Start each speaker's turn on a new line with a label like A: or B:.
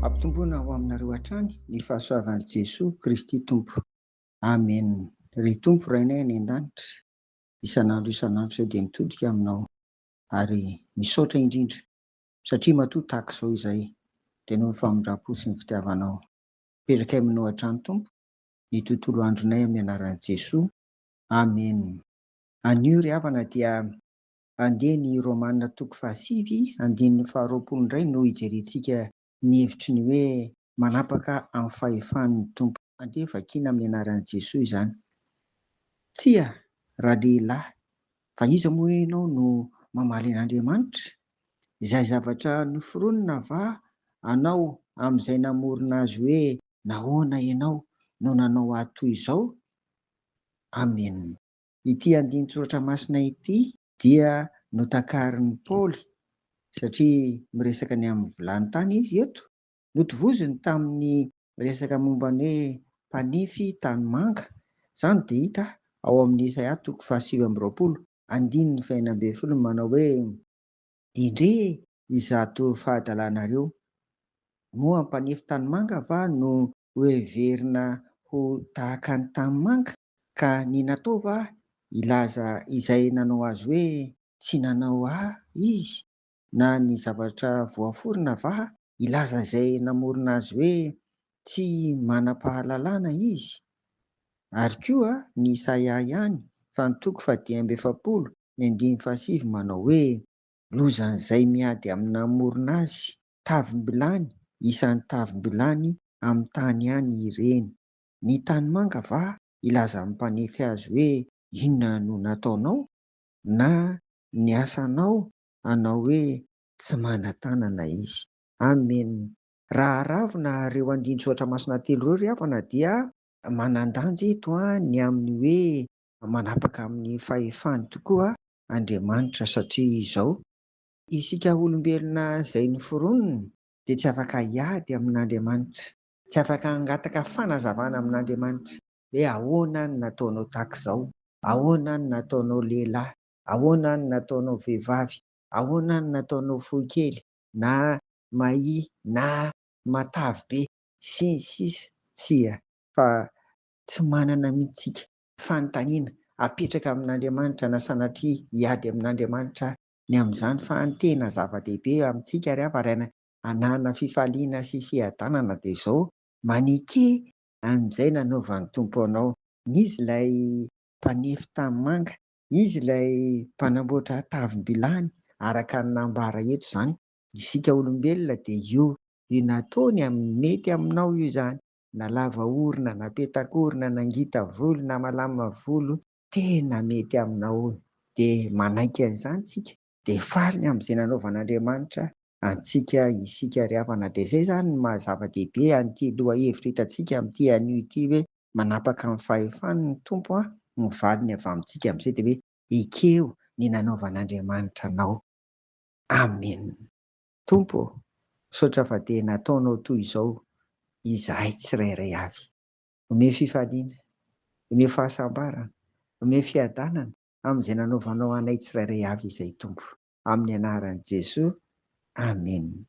A: Ampitomboana ho aminareo hatrany ny fahasoavan'i Jesosy Kristy Tompo. Amen. Ry Tompo rainay any an-danitra, isan'andro izay dia mitodika aminao ary misaotra indrindra satria matoa tahaka izao izay dia noho ny famindram-po sy ny fitiavanao. Petraka aminao hatrany Tompo ny tontolo andronay amin'ny anaran'i Jesosy. Amen. Anio ry havana dia andeha ny Romanina toko 7 andininy 20 no hijerentsika ny hevitry ny hoe manapaka amin'ny fahefan'ny Tompo. Andeha vakiana amin'ny anaran'i Jesosy izany. Tsia raha lehilahy, fa iza moa ianao no mamaly an'Andriamanitra? Izay zavatra noforonina va anao amin'izay namorona azy hoe nahoana ianao no nanao ahy toy izao? Amen. Ity andinin-tsoratra masina ity dia notakarin'i Paoly satria miresaka ny amin'ny vilany tany izy eto. Notovoziny tamin'ny resaka momba ny hoe mpanefy tanimanga. Izany dia hita ao amin'ny Isaia toko 7:20 andininy 1 manao hoe indre izato fahadalanareo. Moa mpanefy tanimanga va no hoeverina ho tahaka ny tanimanga? Ka ny natao va ilaza izay nanao azy hoe tsy nanao ahy izy? Na ny zavatra voaforona va ilaza izay namorona azy hoe tsy manam-pahalalana izy? Ary koa ny Isaia ihany fa ny toko 10:7 manao hoe lozan'izay miady amin'ny namorona azy, tavim-bilany, isan'ny tavim-bilany amin'ny tany ihany ireny. Ny tanimanga va ilaza amin'ny mpanefy azy hoe inona no nataonao? Na ny asanao hanao hoe tsy mana-tanana izy. Amen. Raha ravina ireo andinin-tsoratra masina telo ireo ry havana dia manan-danja eto ny amin'ny hoe manapaka amin'ny fahefany tokoa Andriamanitra satria izao isika olombelona izay noforonina dia tsy afaka hiady amin'Andriamanitra, tsy afaka hangataka fanazavana amin'Andriamanitra hoe ahoana ny nataonao tahaka izao, ahoana ny nataonao lehilahy, ahoana ny nataonao vehivavy, ahoana ny nataonao fohy kely na mahia na matavy be sy ny sisa. Tsia, fa tsy manana mihitsika fanontaniana apetraka amin'Andriamanitra na sanatria hiady amin'Andriamanitra ny amin'izany fa ny tena zava-dehibe amintsika ry havana hanana fifaliana sy fiadanana dia izao maneke amin'izay nanaovan'ny Tompo anao. Izy ilay mpanefy tanimanga, izy ilay mpanamboatra tavim-bilany araka ny nambara eto izany. Isika olombelona dia io nataony mety aminao io izany, na lava orona, na petakorona, na ngita volo, na malama volo, tena mety aminao. Dia manaiky an'izany tsika dia faly amin'izay nanaovan'Andriamanitra antsika isika ry havana. Dia izay izany no mahazava-dehibe an'ity lohahevitra hitantsika amin'ity anio ity hoe manapaka amin'ny fahefany ny Tompo ny valiny avy amintsika amin'izay dia hoe ekeo ny nanaovan'Andriamanitra anao. Amen. Tompo, saotra fa dia nataonao toy izao izahay tsirairay avy. Omeo fifaliana, omeo fahasambarana, omeo fiadanana amin'izay nanaovanao anay tsirairay avy izay Tompo. Amin'ny anaran'i Jesosy. Amen.